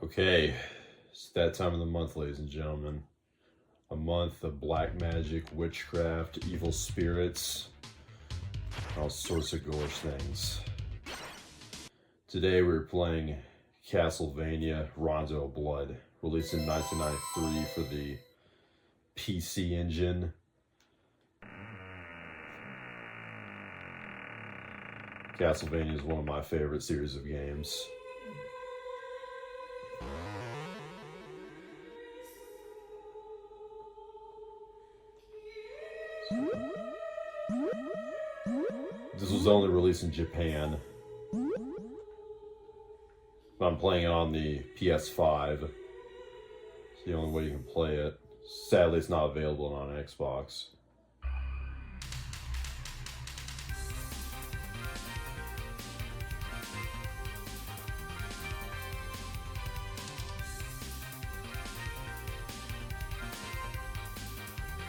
Okay, it's that time of the month, ladies and gentlemen. A month of black magic, witchcraft, evil spirits, all sorts of ghoulish things. Today we're playing Castlevania Rondo of Blood, released in 1993 for the PC Engine. Castlevania is one of my favorite series of games. This was only released in Japan. But I'm playing it on the PS5. It's the only way you can play it. Sadly, it's not available on Xbox.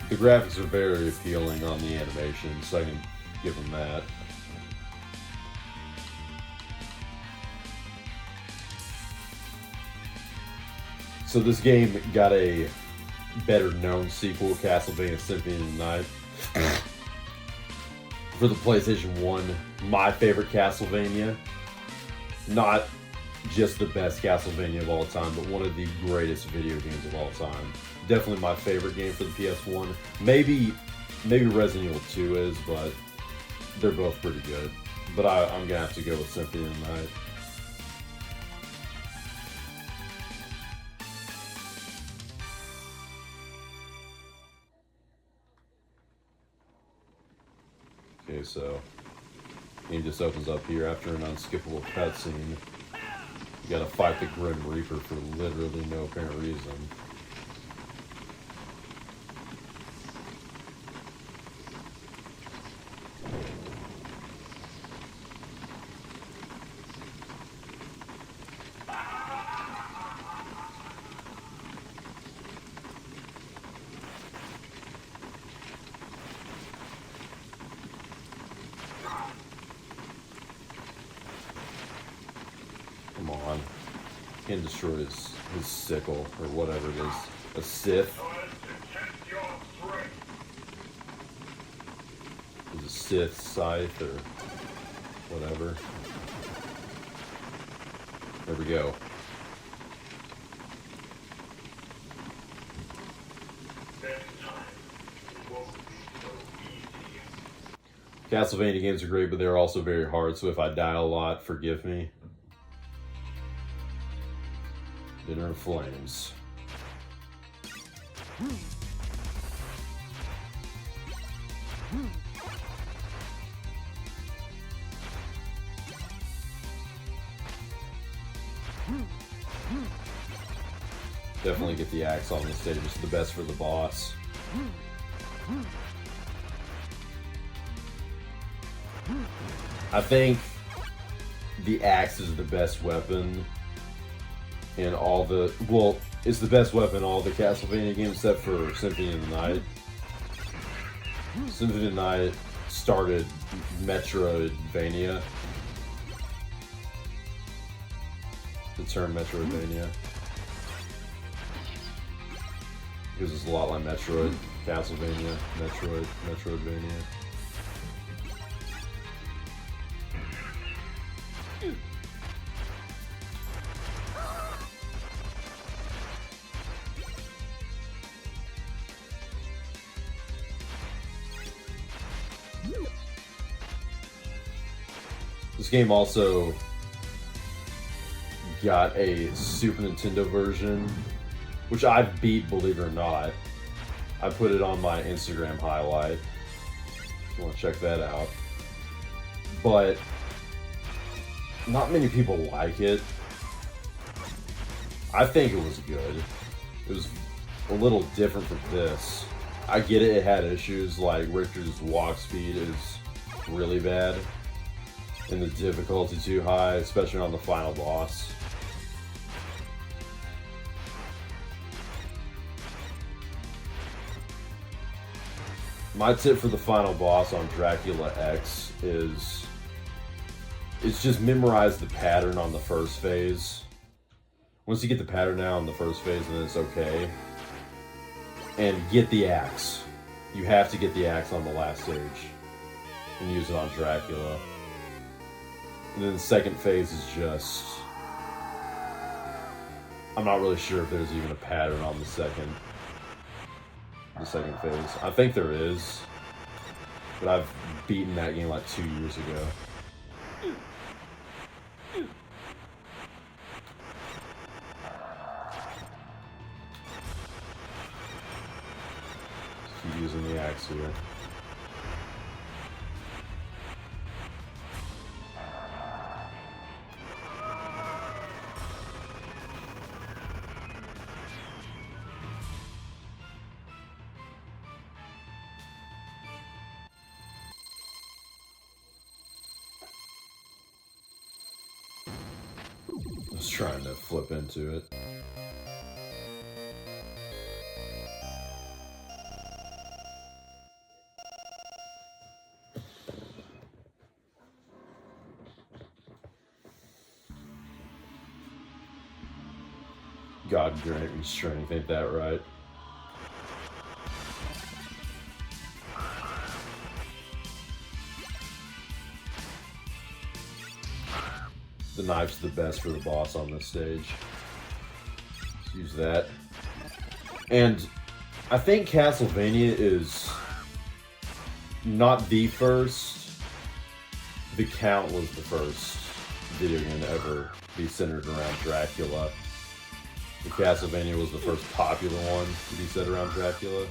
The graphics are very appealing on the animation, so I can give them that. So this game got a better known sequel, Castlevania Symphony of the Night. For the PlayStation 1, my favorite Castlevania. Not just the best Castlevania of all time, but one of the greatest video games of all time. Definitely my favorite game for the PS1. Maybe Resident Evil 2 is, but they're both pretty good. But I'm gonna have to go with Symphony of the Night. Okay, so game just opens up here after an unskippable cutscene. You gotta fight the Grim Reaper for literally no apparent reason. Come on. Can't destroy his sickle, or whatever it is. A Sith. Is a Sith scythe, or whatever. There we go. Castlevania games are great, but they're also very hard, so if I die a lot, forgive me. Dinner of Flames. Definitely get the axe on the stage. It's the best for the boss. I think the axe is the best weapon in all the, well, it's the best weapon in all the Castlevania games except for Symphony of the Night. Symphony of the Night started Metroidvania. The term Metroidvania. Because it's a lot like Metroid, Castlevania, Metroidvania. This game also got a Super Nintendo version, which I've beat, believe it or not. I put it on my Instagram highlight. If you want to check that out. But not many people like it. I think it was good. It was a little different from this. I get it, it had issues, like Richter's walk speed is really bad. And the difficulty too high, especially on the final boss. My tip for the final boss on Dracula X is just memorize the pattern on the first phase. Once you get the pattern down in the first phase, then it's okay. And get the axe. You have to get the axe on the last stage and use it on Dracula. And then the second phase is just... I'm not really sure if there's even a pattern on the second phase. I think there is, but I've beaten that game like 2 years ago. Keep using the axe here. I was trying to flip into it. God grant me strength, ain't that right? The knife's the best for the boss on this stage. Let's use that. And I think Castlevania is not the first. The Count was the first video game to ever be centered around Dracula. The Castlevania was the first popular one to be set around Dracula.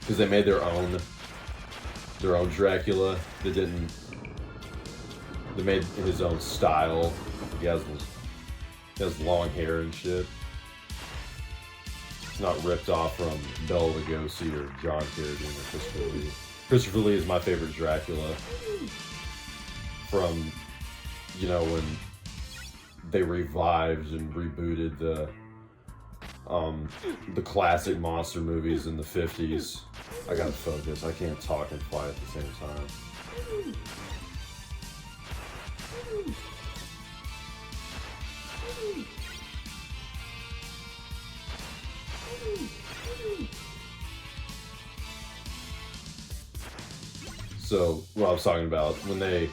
Because they made their own Dracula. They made his own style. He has long hair and shit. It's not ripped off from Bela Lugosi or John Carradine or Christopher Lee. Christopher Lee is my favorite Dracula. From, you know, when they revived and rebooted the classic monster movies in the 50s. I gotta focus. I can't talk and fly at the same time. So, what I was talking about, when they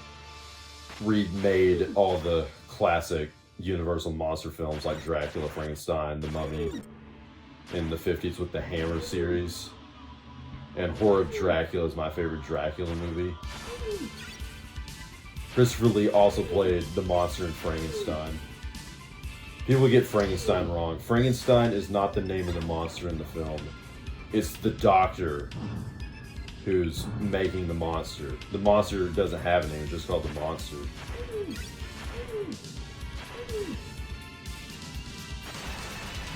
remade all the classic Universal monster films like Dracula, Frankenstein, The Mummy in the 50s with the Hammer series, and Horror of Dracula is my favorite Dracula movie. Christopher Lee also played the monster in Frankenstein. People get Frankenstein wrong. Frankenstein is not the name of the monster in the film. It's the doctor who's making the monster. The monster doesn't have a name, it's just called the monster.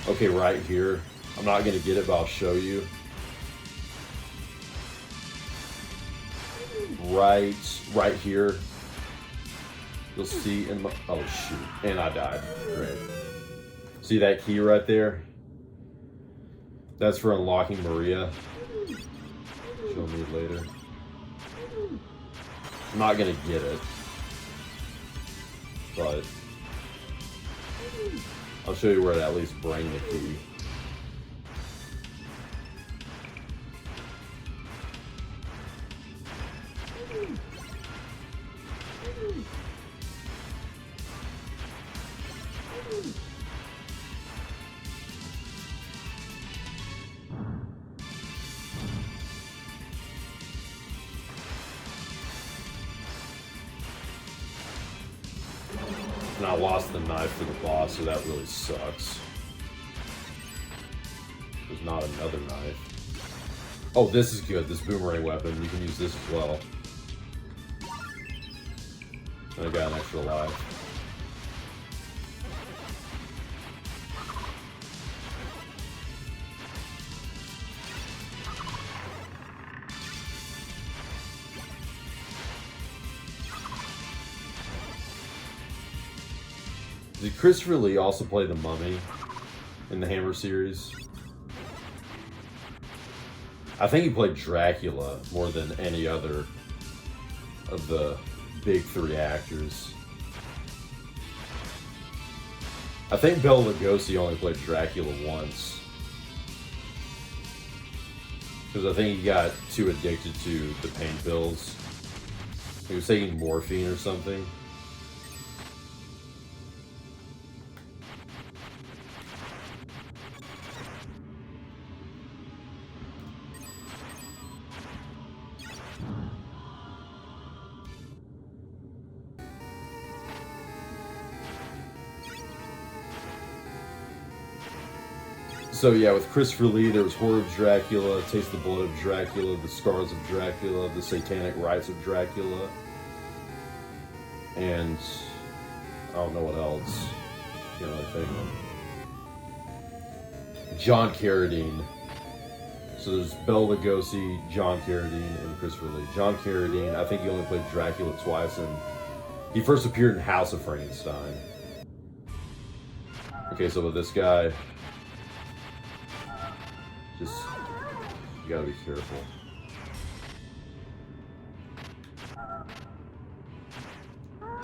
Okay, right here. I'm not gonna get it, but I'll show you. Right here. You'll see in my, oh shoot, and I died. Great. See that key right there? That's for unlocking Maria. Show me later. I'm not gonna get it, but I'll show you where to at least bring the key. And I lost the knife for the boss, so that really sucks. There's not another knife. Oh, this is good. This boomerang weapon. You can use this as well. And I got an extra life. Did Christopher Lee also play the Mummy in the Hammer series? I think he played Dracula more than any other of the big three actors. I think Bela Lugosi only played Dracula once. Because I think he got too addicted to the pain pills. He was taking morphine or something. So yeah, with Christopher Lee, there was Horror of Dracula, Taste the Blood of Dracula, The Scars of Dracula, The Satanic Rites of Dracula, and I don't know what else. You know, I think John Carradine. So there's Bela Lugosi, John Carradine, and Christopher Lee. John Carradine, I think he only played Dracula twice, and he first appeared in House of Frankenstein. Okay, so with this guy, just, you gotta be careful.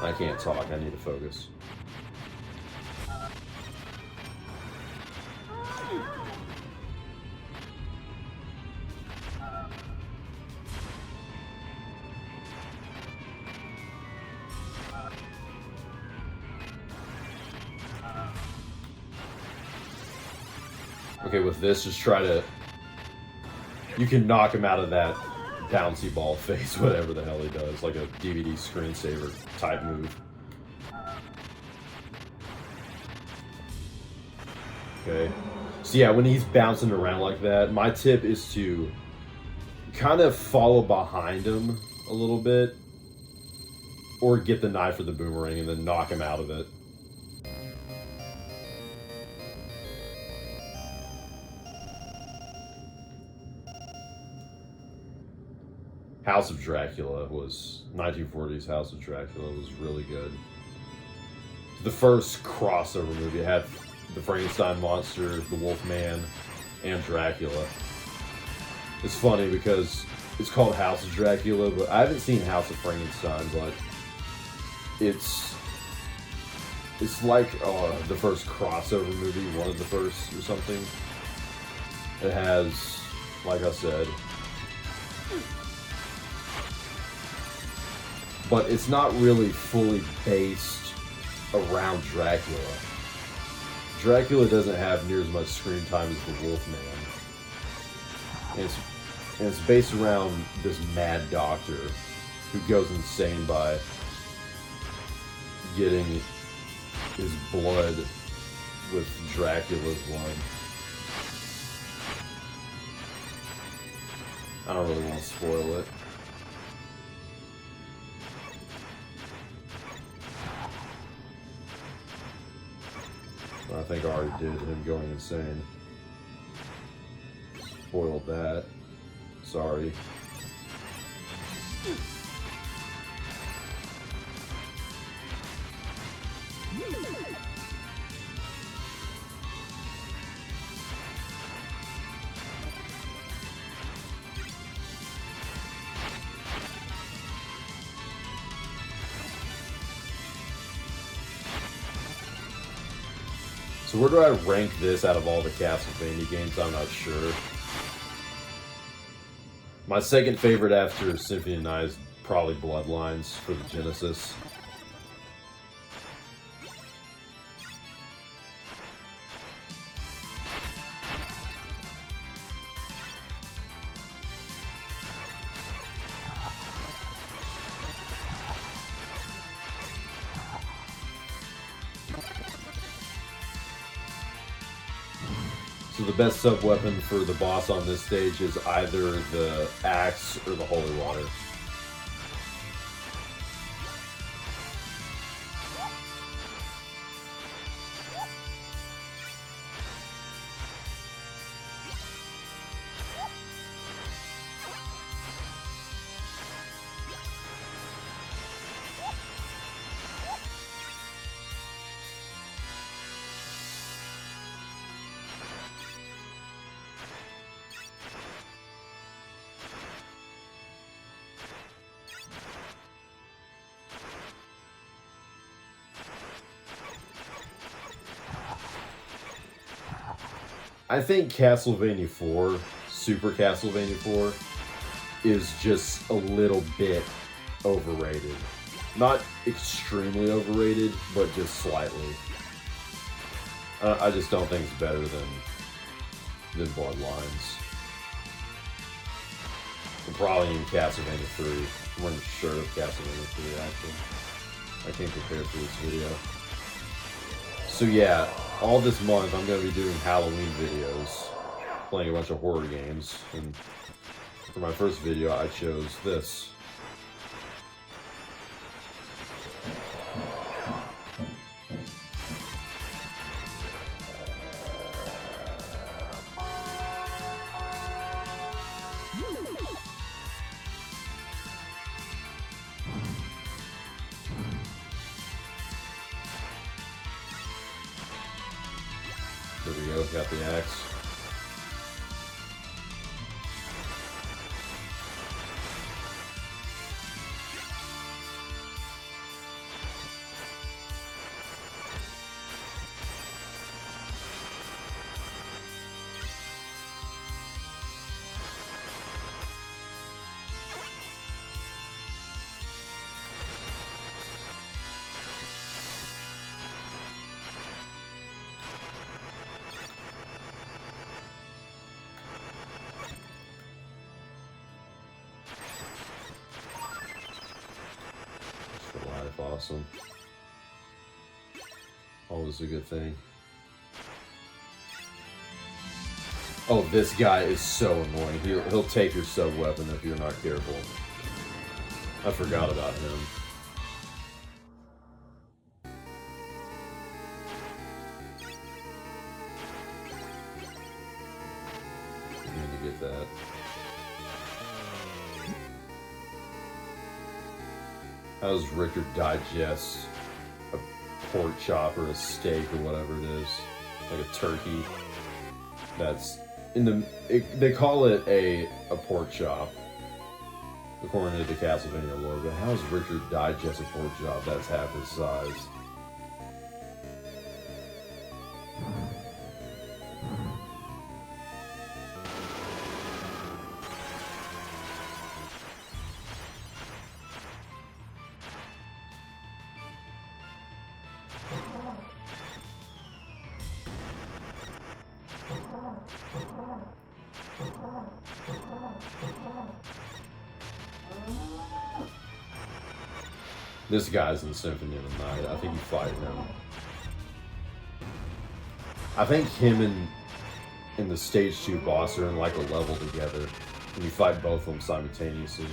I can't talk, I need to focus. Okay, with this, just try to... You can knock him out of that bouncy ball face, whatever the hell he does. Like a DVD screensaver type move. Okay. So yeah, when he's bouncing around like that, my tip is to kind of follow behind him a little bit. Or get the knife or the boomerang and then knock him out of it. House of Dracula was 1940s. House of Dracula was really good. The first crossover movie. It had the Frankenstein monster, the Wolfman, and Dracula. It's funny because it's called House of Dracula, but I haven't seen House of Frankenstein, but it's like the first crossover movie, one of the first or something. It has, like I said, but it's not really fully based around Dracula. Dracula doesn't have near as much screen time as the Wolfman. And it's based around this mad doctor who goes insane by getting his blood with Dracula's blood. I don't really want to spoil it. I think I already did him going insane. Spoiled that. Sorry. So where do I rank this out of all the Castlevania games? I'm not sure. My second favorite after Symphony of the Night is probably Bloodlines for the Genesis. So the best sub-weapon for the boss on this stage is either the axe or the holy water. I think Castlevania 4, Super Castlevania 4, is just a little bit overrated. Not extremely overrated, but just slightly. I just don't think it's better than Bloodlines. And probably in Castlevania 3. I wasn't sure of Castlevania 3 actually. I came prepared for this video. So yeah, all this month I'm going to be doing Halloween videos, playing a bunch of horror games, and for my first video I chose this. There we go, got the axe. Awesome. Always a good thing. Oh, this guy is so annoying. He'll take your sub weapon if you're not careful. I forgot about him. I need to get that. How does Ricter digest a pork chop or a steak or whatever it is? Like a turkey. That's in the... they call it a pork chop, according to the Castlevania lore, but how does Ricter digest a pork chop that's half his size? This guy's in Symphony of the Night. I think you fight him. I think him and the stage 2 boss are in like a level together, and you fight both of them simultaneously.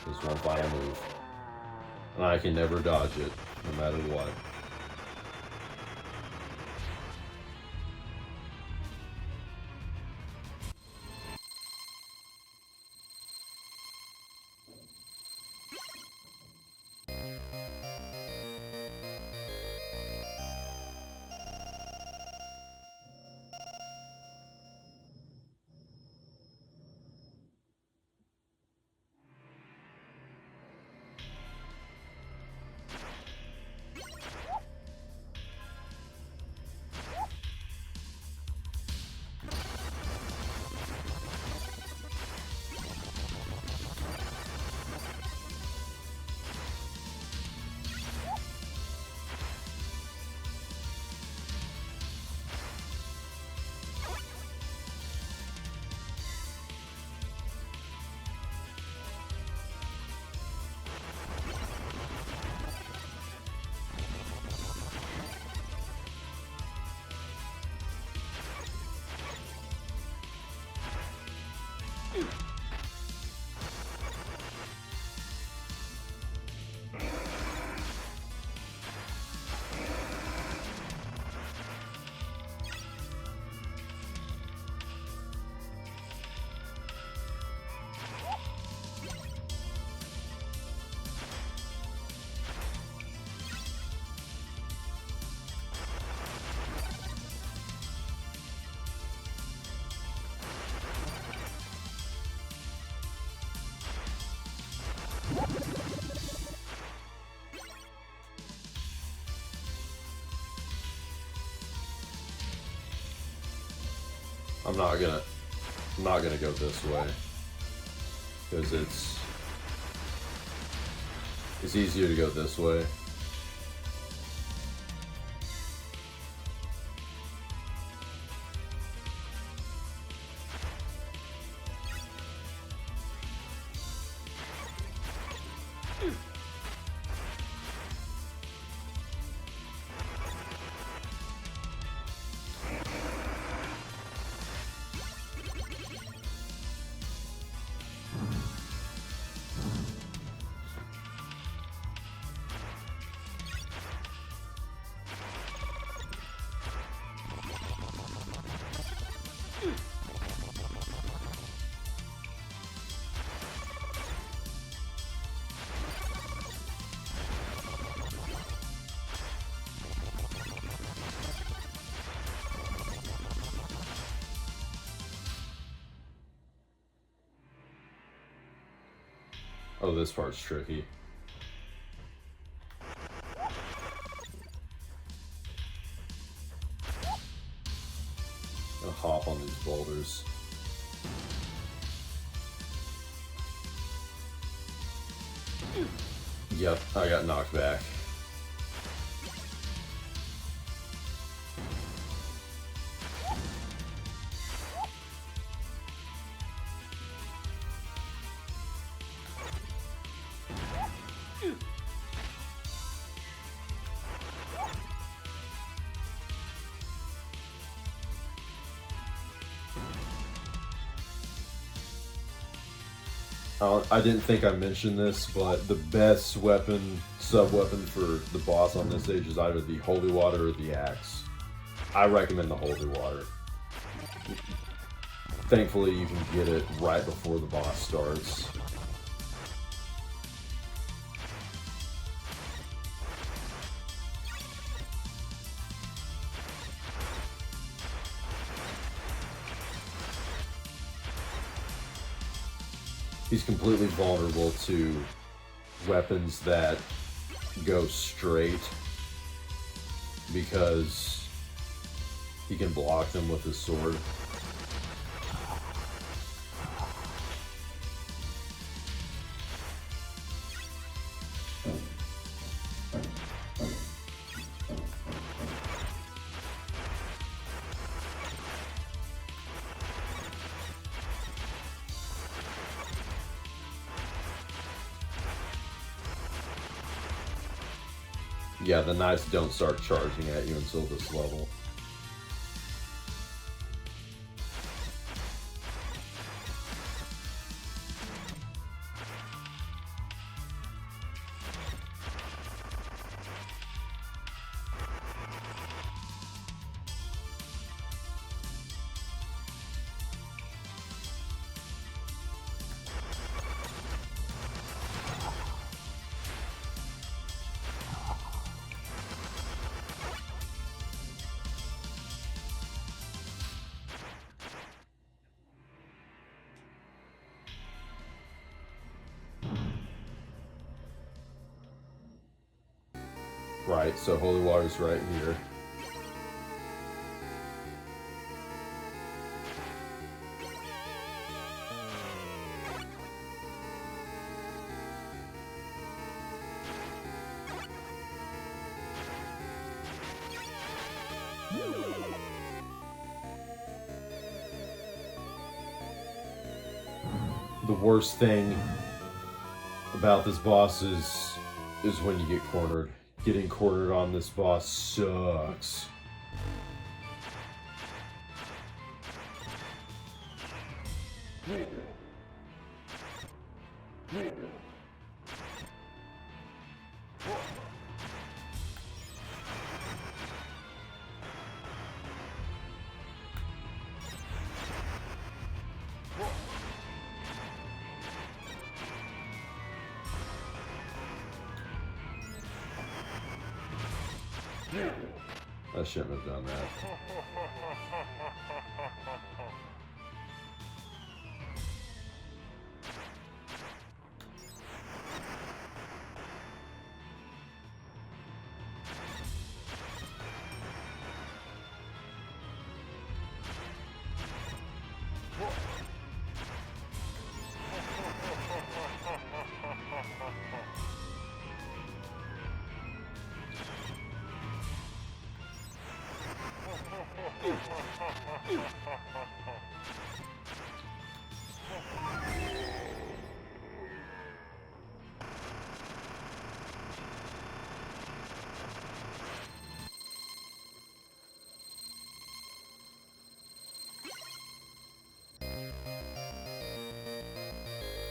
Just one final move. And I can never dodge it, no matter what. I'm not gonna go this way because it's easier to go this way. Oh, this part's tricky. I'll hop on these boulders. Yep, I got knocked back. I didn't think I mentioned this, but the best weapon, sub-weapon for the boss on this stage is either the holy water or the axe. I recommend the holy water. Thankfully, you can get it right before the boss starts. He's completely vulnerable to weapons that go straight because he can block them with his sword. Yeah, the knives don't start charging at you until this level. Right, so holy water's right here. The worst thing about this boss is when you get cornered. Getting cornered on this boss sucks. I shouldn't have done that.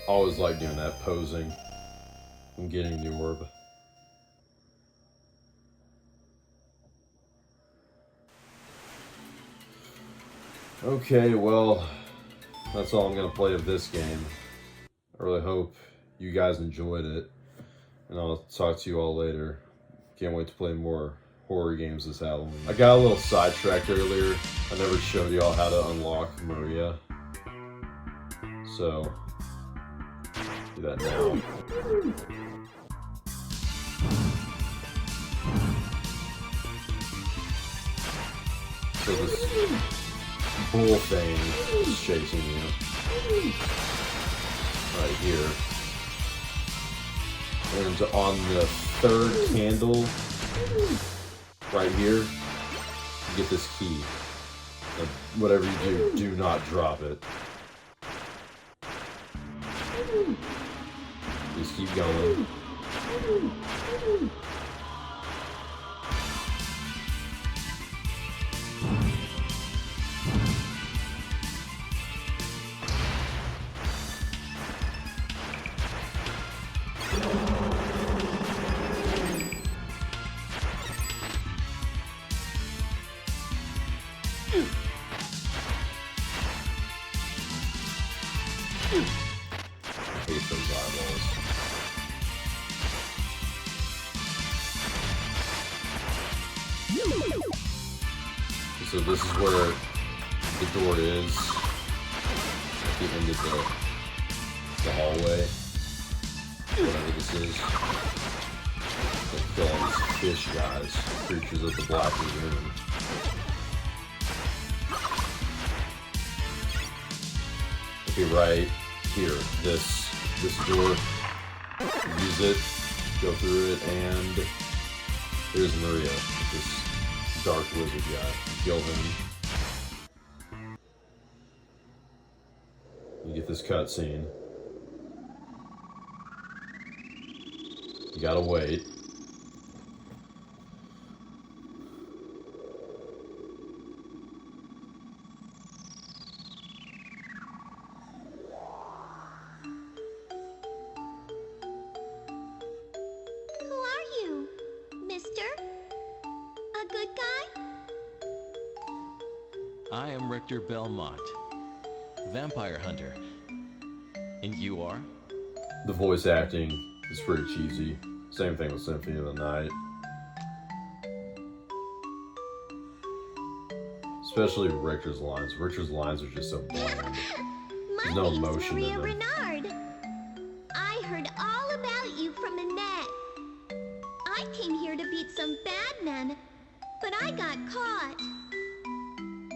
Always like doing that, posing and getting the orb. Okay, well, that's all I'm going to play of this game. I really hope you guys enjoyed it, and I'll talk to you all later. Can't wait to play more horror games this Halloween. I got a little sidetracked earlier. I never showed y'all how to unlock Maria. So, do that now. So this bull thing is chasing you. Right here. And on the third candle, right here, you get this key. And whatever you do, do not drop it. Just keep going. I hate those eyeballs. So this is where the door is at the end of the hallway. Whatever this is. They kill all these fish guys, creatures of the Black Lagoon. Okay, right here, this door, use it, go through it, and there's Maria, this dark wizard guy. Kill him. You get this cutscene. You gotta wait. I am Ricter Belmont, vampire hunter. And you are? The voice acting is pretty cheesy. Same thing with Symphony of the Night. Especially Richter's lines. Richter's lines are just so bland. There's no emotion in them. Renard. I heard all about you from the net. I came here to beat some bad men, but I got caught.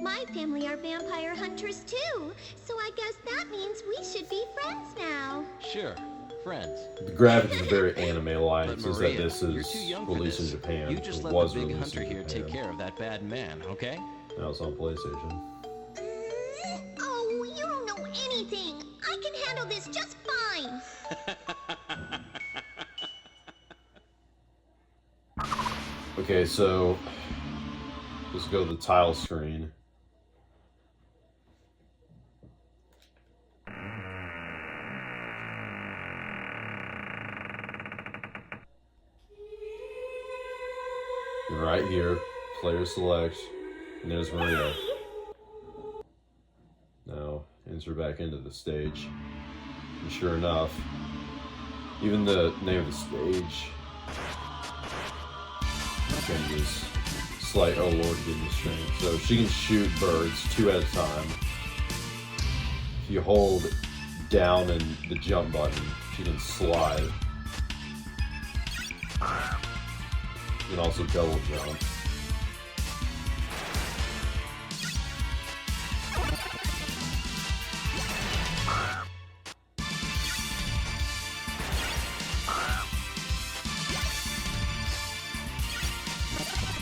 My family are vampire hunters too, so I guess that means we should be friends now. Sure, friends. The graphics are very anime-like. But Since Maria, that this you're is too young for released in this. Japan. You just It let was the big released hunter in here Japan. take care of that bad man, okay? Now it's on PlayStation. Oh, you don't know anything. I can handle this just fine. Okay, so let's go to the tile screen. And right here, player select, and there's Maria. Now, enter back into the stage. And sure enough, even the name of the stage changes. Slight, oh Lord, give me strength. So she can shoot birds 2 at a time. If you hold down and the jump button, she can slide. You can also double jump.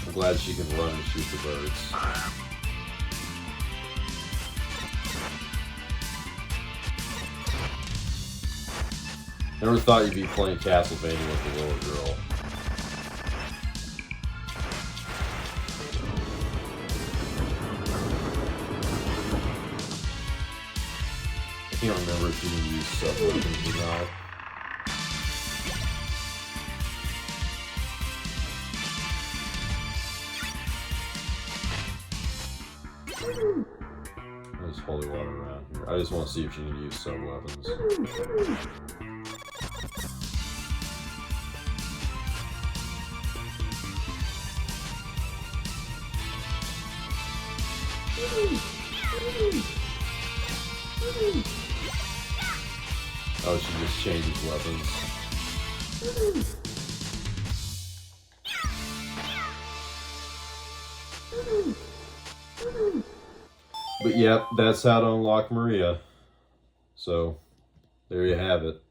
I'm glad she can run and shoot the birds. Never thought you'd be playing Castlevania with a little girl. I can't remember if she can use sub weapons or not. There's holy water around here. I just want to see if she can use sub weapons. Oh, she just changes weapons. But yep, that's how to unlock Maria. So, there you have it.